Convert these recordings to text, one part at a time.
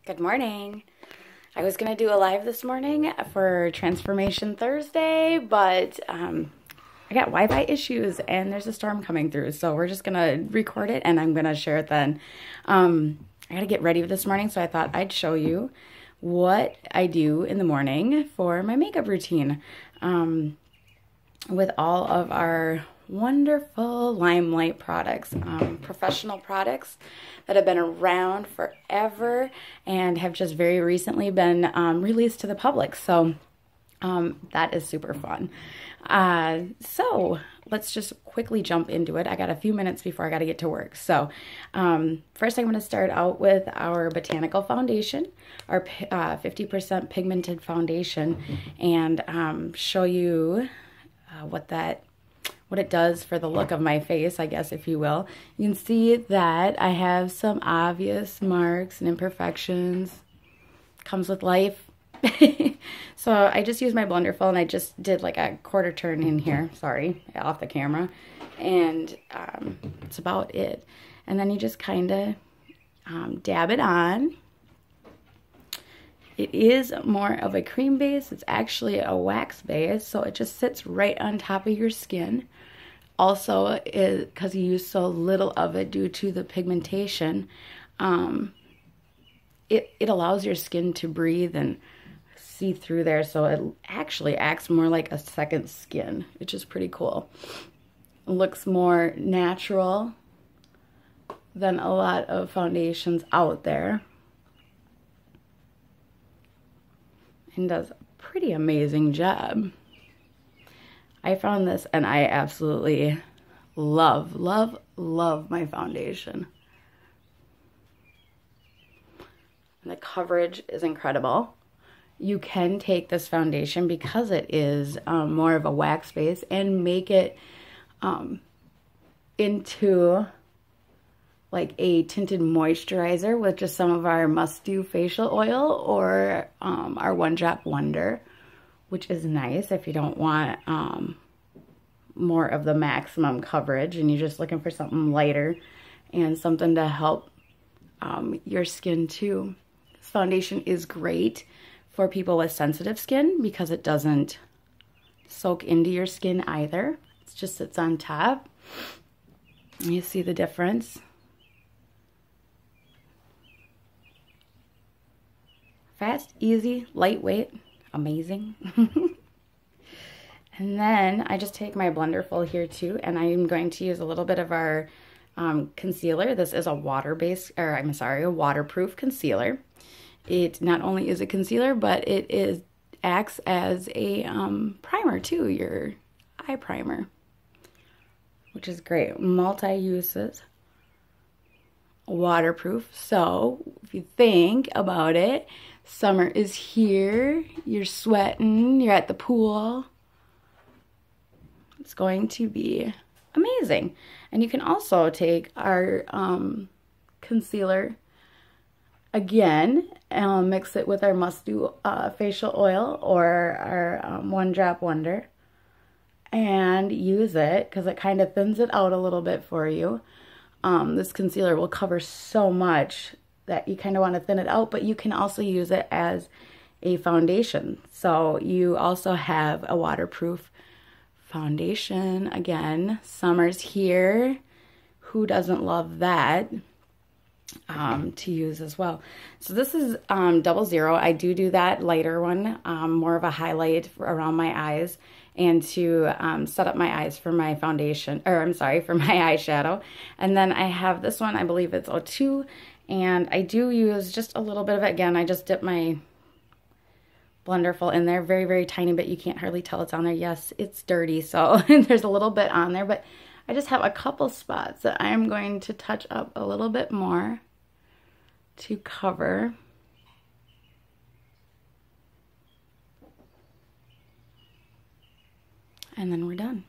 Good morning. I was going to do a live this morning for Transformation Thursday, but I got Wi-Fi issues and there's a storm coming through, so we're just going to record it and I'm going to share it then. I got to get ready this morning, so I thought I'd show you what I do in the morning for my makeup routine with all of our wonderful Limelight products, professional products that have been around forever and have just very recently been released to the public. So that is super fun. So let's just quickly jump into it. I got a few minutes before I got to get to work. So first I'm going to start out with our Botanical Foundation, our 50% pigmented foundation, and show you what it does for the look of my face, I guess, if you will. You can see that I have some obvious marks and imperfections. Comes with life. So I just used my Blunderful and I just did like a quarter turn in here. Sorry, off the camera. And that's about it. And then you just kind of dab it on. It is more of a cream base. It's actually a wax base, so it just sits right on top of your skin. Also, because you use so little of it due to the pigmentation, it allows your skin to breathe and see through there, so it actually acts more like a second skin, which is pretty cool. It looks more natural than a lot of foundations out there, and does a pretty amazing job. I found this and I absolutely love my foundation. And the coverage is incredible. You can take this foundation, because it is more of a wax base, and make it into like a tinted moisturizer with just some of our Must Do facial oil or our One Drop Wonder, which is nice if you don't want more of the maximum coverage and you're just looking for something lighter and something to help your skin too. This foundation is great for people with sensitive skin because it doesn't soak into your skin either. It just sits on top. You see the difference. Fast, easy, lightweight, amazing. And then I just take my Blunderful here too, and I'm going to use a little bit of our concealer. This is a a waterproof concealer. It not only is a concealer, but it acts as a primer too, your eye primer, which is great. Multi-uses, waterproof. So if you think about it, summer is here, you're sweating, you're at the pool. It's going to be amazing. And you can also take our concealer again and mix it with our Must Do facial oil or our One Drop Wonder and use it, because it kind of thins it out a little bit for you. This concealer will cover so much that you kind of want to thin it out, but you can also use it as a foundation. So you also have a waterproof foundation. Again, summer's here. Who doesn't love that to use as well? So this is 00. I do that lighter one, more of a highlight around my eyes and to set up my eyes for my foundation, or I'm sorry, for my eyeshadow. And then I have this one, I believe it's 02. And I do use just a little bit of it. Again, I just dip my Blunderful in there, very, very tiny bit. You can't hardly tell it's on there. Yes, it's dirty, so there's a little bit on there, but I just have a couple spots that I am going to touch up a little bit more to cover. And then we're done.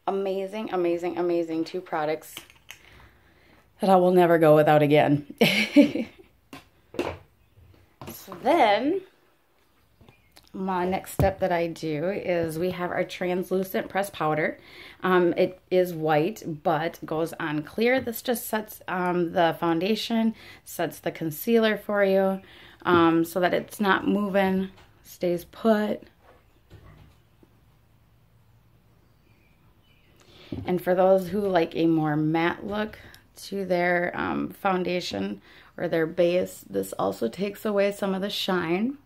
Amazing, amazing, amazing. Two products that I will never go without again. So then my next step that I do is we have our translucent pressed powder. It is white, but goes on clear. This just sets the foundation, sets the concealer for you, so that it's not moving, stays put. And for those who like a more matte look to their foundation or their base, this also takes away some of the shine.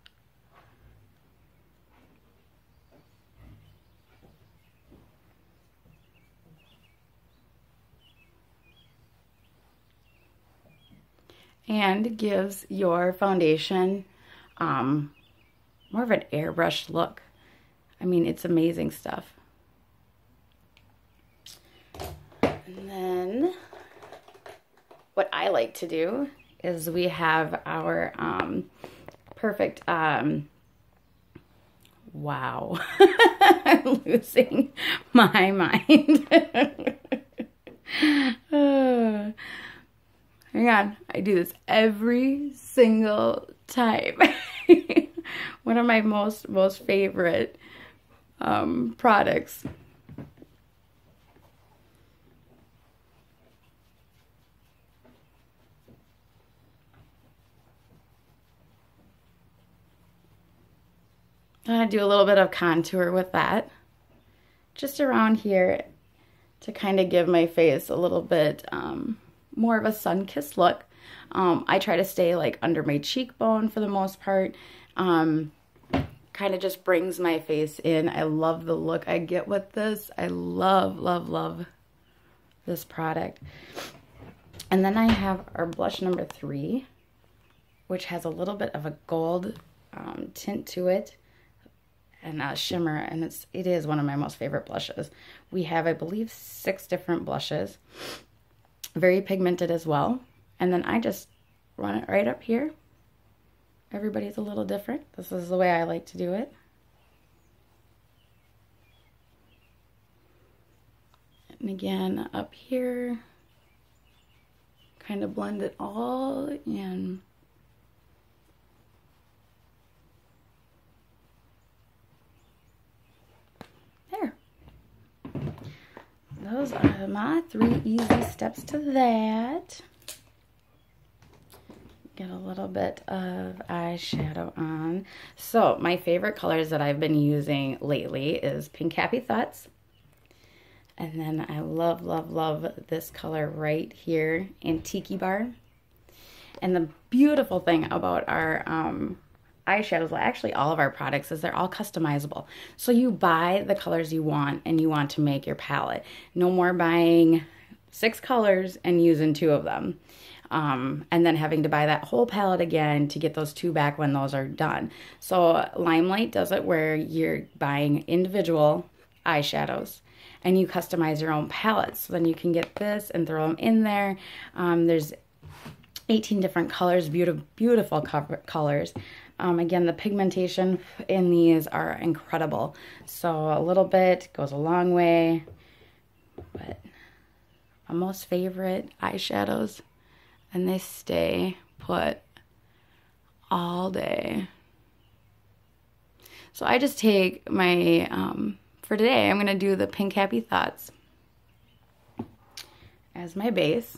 And gives your foundation more of an airbrushed look. I mean, it's amazing stuff. And then what I like to do is we have our perfect, wow, I'm losing my mind. Hang on, I do this every single time. One of my most favorite products. I do a little bit of contour with that, just around here, to kind of give my face a little bit more of a sun-kissed look. I try to stay like under my cheekbone for the most part. Kind of just brings my face in. I love the look I get with this. I love, love, love this product. And then I have our blush number 3, which has a little bit of a gold tint to it and a shimmer, and it is one of my most favorite blushes. We have, I believe, 6 different blushes. Very pigmented as well. And then I just run it right up here. Everybody's a little different. This is the way I like to do it. And again, up here, kind of blend it all in. There. Those are my 3 easy steps to that. Get a little bit of eyeshadow on. So my favorite colors that I've been using lately is Pink Happy Thoughts. And then I love, love, love this color right here, Antique Bar. And the beautiful thing about our eyeshadows, well, actually all of our products, is they're all customizable. So you buy the colors you want and you want to make your palette. No more buying 6 colors and using 2 of them. And then having to buy that whole palette again to get those 2 back when those are done. So Limelight does it where you're buying individual eyeshadows and you customize your own palettes. So then you can get this and throw them in there. There's 18 different colors, beautiful colors. Again, the pigmentation in these are incredible. So a little bit goes a long way. But my most favorite eyeshadows, and they stay put all day. So I just take my, for today, I'm going to do the Pink Happy Thoughts as my base.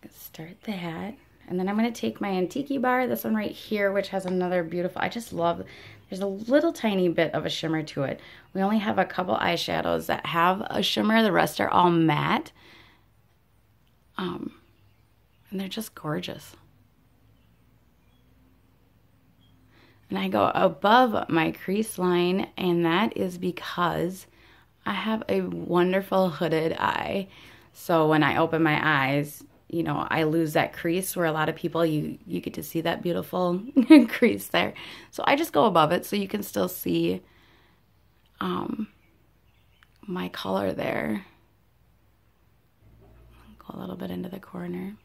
Start that. And then I'm going to take my Antique Bar, this one right here, which has another beautiful, I just love, there's a little tiny bit of a shimmer to it. We only have a couple eyeshadows that have a shimmer. The rest are all matte. And they're just gorgeous. And I go above my crease line, and that is because I have a wonderful hooded eye. So when I open my eyes, you know, I lose that crease where a lot of people, you get to see that beautiful crease there. So I just go above it so you can still see my color there. Go a little bit into the corner.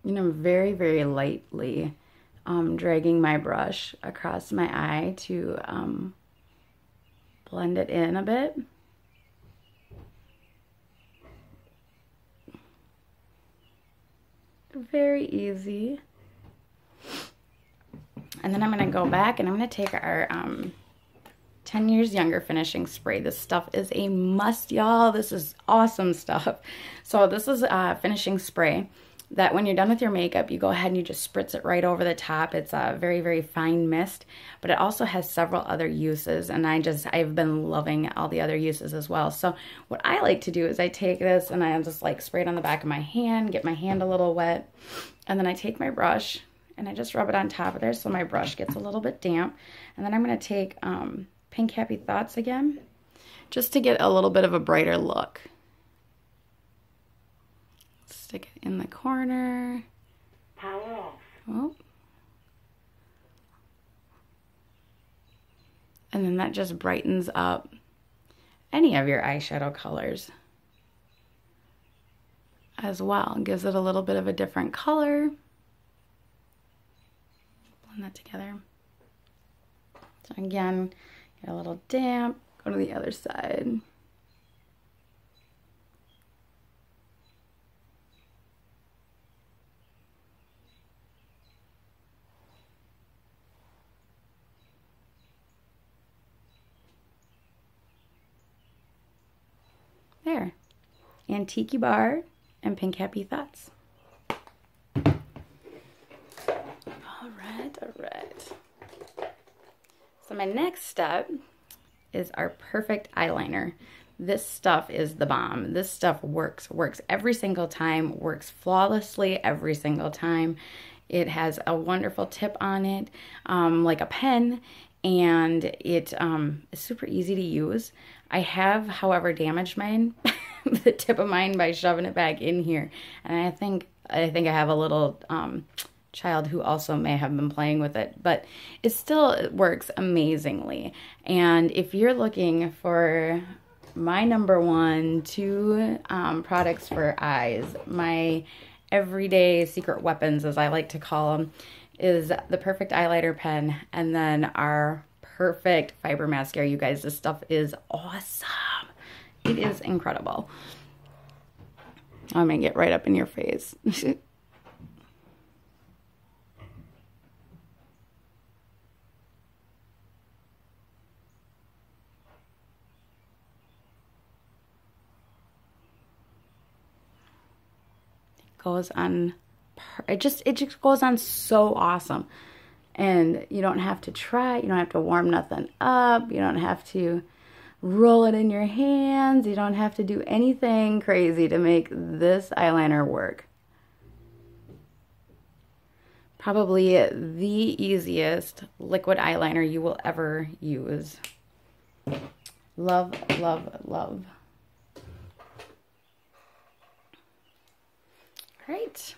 I'm very, very lightly dragging my brush across my eye to blend it in a bit. Very easy. And then I'm going to go back and I'm going to take our 10 Years Younger finishing spray. This stuff is a must, y'all. This is awesome stuff. So this is a finishing spray that when you're done with your makeup, you go ahead and you just spritz it right over the top. It's a very, very fine mist, but it also has several other uses, and I've been loving all the other uses as well. So what I like to do is I take this and I just like spray it on the back of my hand, get my hand a little wet, and then I take my brush and I just rub it on top of there so my brush gets a little bit damp. And then I'm going to take Pink Happy Thoughts again, just to get a little bit of a brighter look. Stick it in the corner. Power off. Oh. And then that just brightens up any of your eyeshadow colors as well. Gives it a little bit of a different color. Blend that together. So again, get a little damp, go to the other side. There. Antique Bar and Pink Happy Thoughts. All right, all right. So my next step is our Perfect Eyeliner. This stuff is the bomb. This stuff works every single time, works flawlessly every single time. It has a wonderful tip on it, like a pen, and it is super easy to use. I have, however, damaged mine, the tip of mine, by shoving it back in here, and I think I have a little child who also may have been playing with it, but it still works amazingly. And if you're looking for my number one, two products for eyes, my everyday secret weapons, as I like to call them, is the Perfect Eyeliner pen and then our Perfect Fiber Mascara. You guys, this stuff is awesome. It is incredible. I'm gonna get right up in your face. Goes on, it just goes on so awesome. And you don't have to try, you don't have to warm nothing up, you don't have to roll it in your hands, you don't have to do anything crazy to make this eyeliner work. Probably the easiest liquid eyeliner you will ever use. Love, love, love. Right,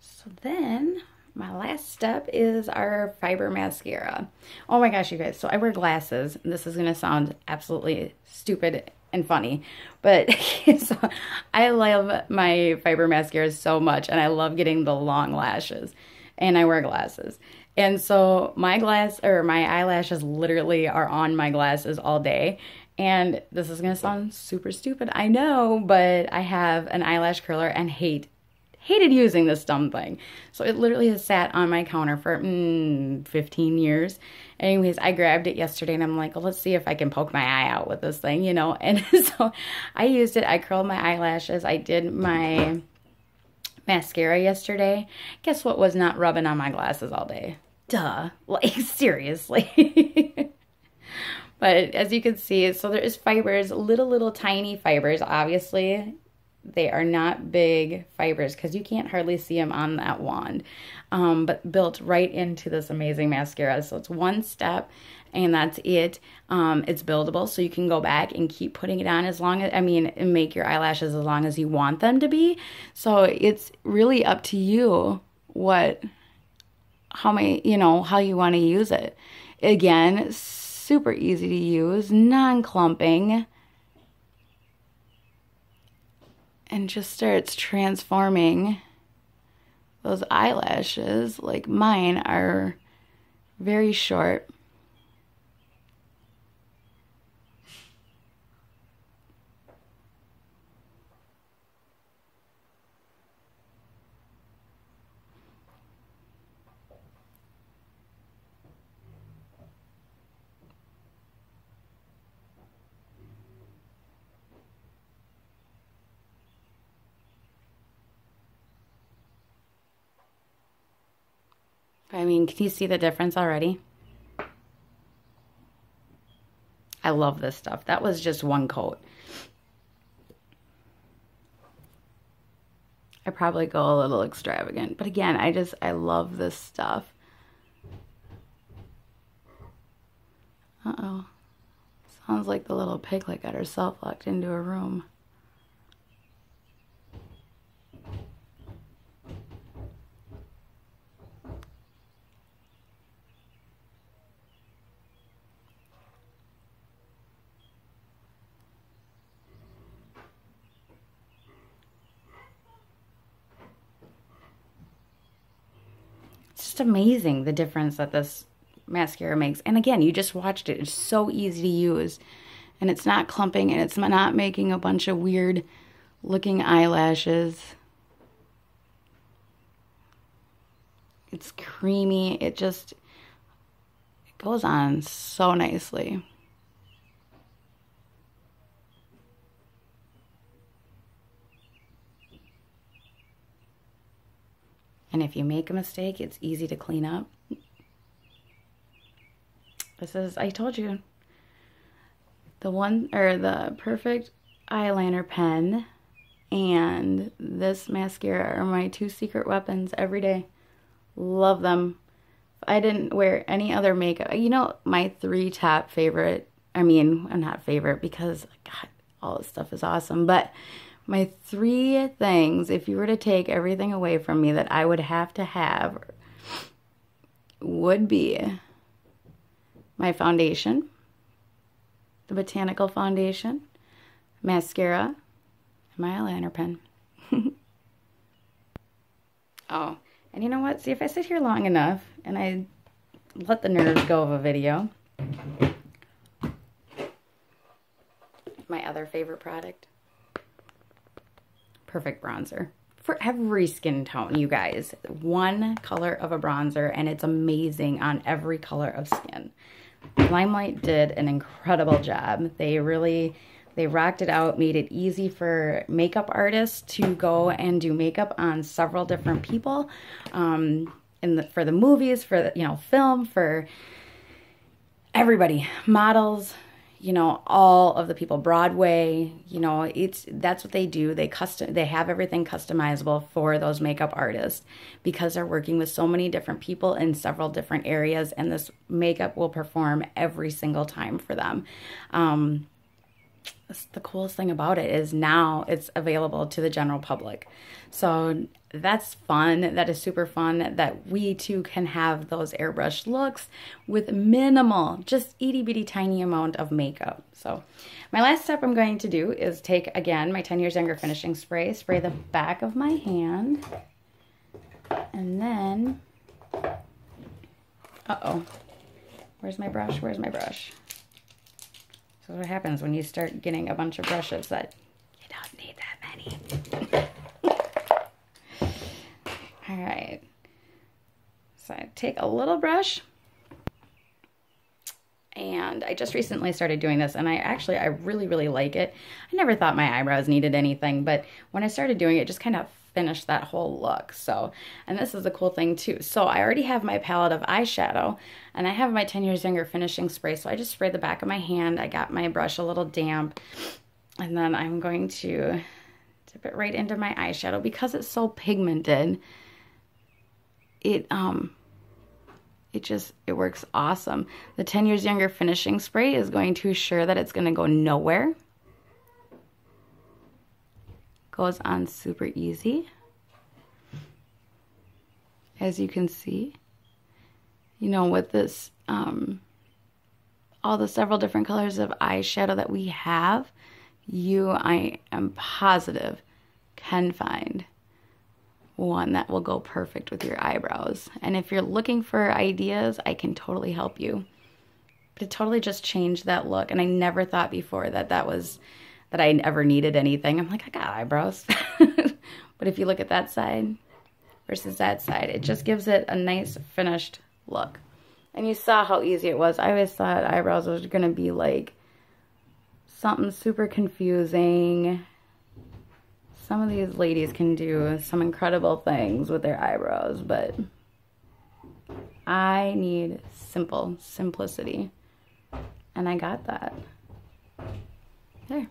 so then my last step is our Fiber Mascara. Oh my gosh, you guys, so I wear glasses. This is gonna sound absolutely stupid and funny, but so I love my Fiber Mascara so much, and I love getting the long lashes, and I wear glasses. And so my eyelashes literally are on my glasses all day. And this is going to sound super stupid, I know, but I have an eyelash curler and hated using this dumb thing. So it literally has sat on my counter for 15 years. Anyways, I grabbed it yesterday and I'm like, well, let's see if I can poke my eye out with this thing, you know. And so I used it. I curled my eyelashes. I did my mascara yesterday. Guess what was not rubbing on my glasses all day? Duh. Like, seriously. But as you can see, so there is fibers, little tiny fibers. Obviously, they are not big fibers because you can't hardly see them on that wand. But built right into this amazing mascara. So it's one step and that's it. It's buildable, so you can go back and keep putting it on as long as, and make your eyelashes as long as you want them to be. So it's really up to you how you want to use it. Again, super easy to use, non-clumping, and just starts transforming those eyelashes, like mine, are very short. I mean, can you see the difference already? I love this stuff. That was just one coat. I probably go a little extravagant, but again, I love this stuff. Uh-oh. Sounds like the little piglet got herself locked into a room. It's just amazing the difference that this mascara makes. And again, you just watched it. It's so easy to use. And it's not clumping, and it's not making a bunch of weird looking eyelashes. It's creamy. It goes on so nicely. And if you make a mistake, it's easy to clean up. This is, I told you, the perfect eyeliner pen and this mascara are my two secret weapons every day. Love them. If I didn't wear any other makeup, you know, my three top favorite, I mean, I'm not favorite because, God, all this stuff is awesome, but my three things, if you were to take everything away from me that I would have to have, would be my foundation, the Botanical foundation, mascara, and my eyeliner pen. Oh, and you know what? See, if I sit here long enough and I let the nerves go of a video, my other favorite product, Perfect Bronzer. For every skin tone, you guys. One color of a bronzer, and it's amazing on every color of skin. Limelight did an incredible job. They rocked it out, made it easy for makeup artists to go and do makeup on several different people. For the movies, for the, film, for everybody, models, all of the people, Broadway, that's what they do. They have everything customizable for those makeup artists because they're working with so many different people in several different areas, and this makeup will perform every single time for them. The coolest thing about it is now it's available to the general public. So that's fun. That is super fun that we too can have those airbrushed looks with minimal, just itty bitty tiny amount of makeup. So my last step I'm going to do is take, again, my 10 Years Younger finishing spray the back of my hand, and then, uh-oh, where's my brush? Where's my brush? So what happens when you start getting a bunch of brushes that you don't need that many. All right. So I take a little brush, and I just recently started doing this, and I really, really like it. I never thought my eyebrows needed anything, but when I started doing it, just kind of finished that whole look. So, and this is a cool thing too. So I already have my palette of eyeshadow, and I have my 10 Years Younger finishing spray. So I just sprayed the back of my hand. I got my brush a little damp, and then I'm going to dip it right into my eyeshadow because it's so pigmented. It works awesome. The 10 Years Younger finishing spray is going to assure that it's going to go nowhere. Goes on super easy. As you can see, with this, all the several different colors of eyeshadow that we have, I am positive, can find one that will go perfect with your eyebrows. And if you're looking for ideas, I can totally help you. But it totally just changed that look. And I never thought before that I ever needed anything. I'm like, I got eyebrows. But if you look at that side versus that side, it just gives it a nice finished look. And you saw how easy it was. I always thought eyebrows was going to be like something super confusing. Some of these ladies can do some incredible things with their eyebrows, but I need simplicity. And I got that. There.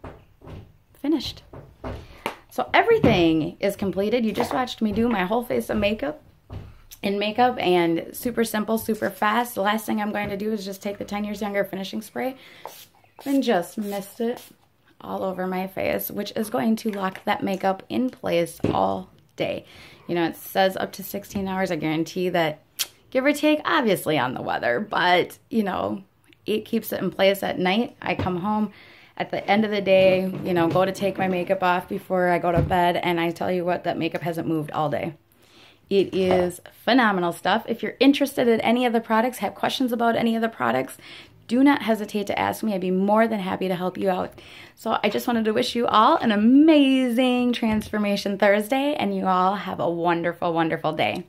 Finished. So everything is completed. You just watched me do my whole face of makeup and super simple, super fast. The last thing I'm going to do is just take the 10 Years Younger finishing spray and just mist it all over my face, which is going to lock that makeup in place all day. You know, it says up to 16 hours. I guarantee that, give or take, obviously on the weather, but you know, it keeps it in place at night. I come home at the end of the day, you know, go to take my makeup off before I go to bed, and I tell you what, that makeup hasn't moved all day. It is phenomenal stuff. If you're interested in any of the products, have questions about any of the products, do not hesitate to ask me. I'd be more than happy to help you out. So I just wanted to wish you all an amazing Transformation Thursday, and you all have a wonderful, wonderful day.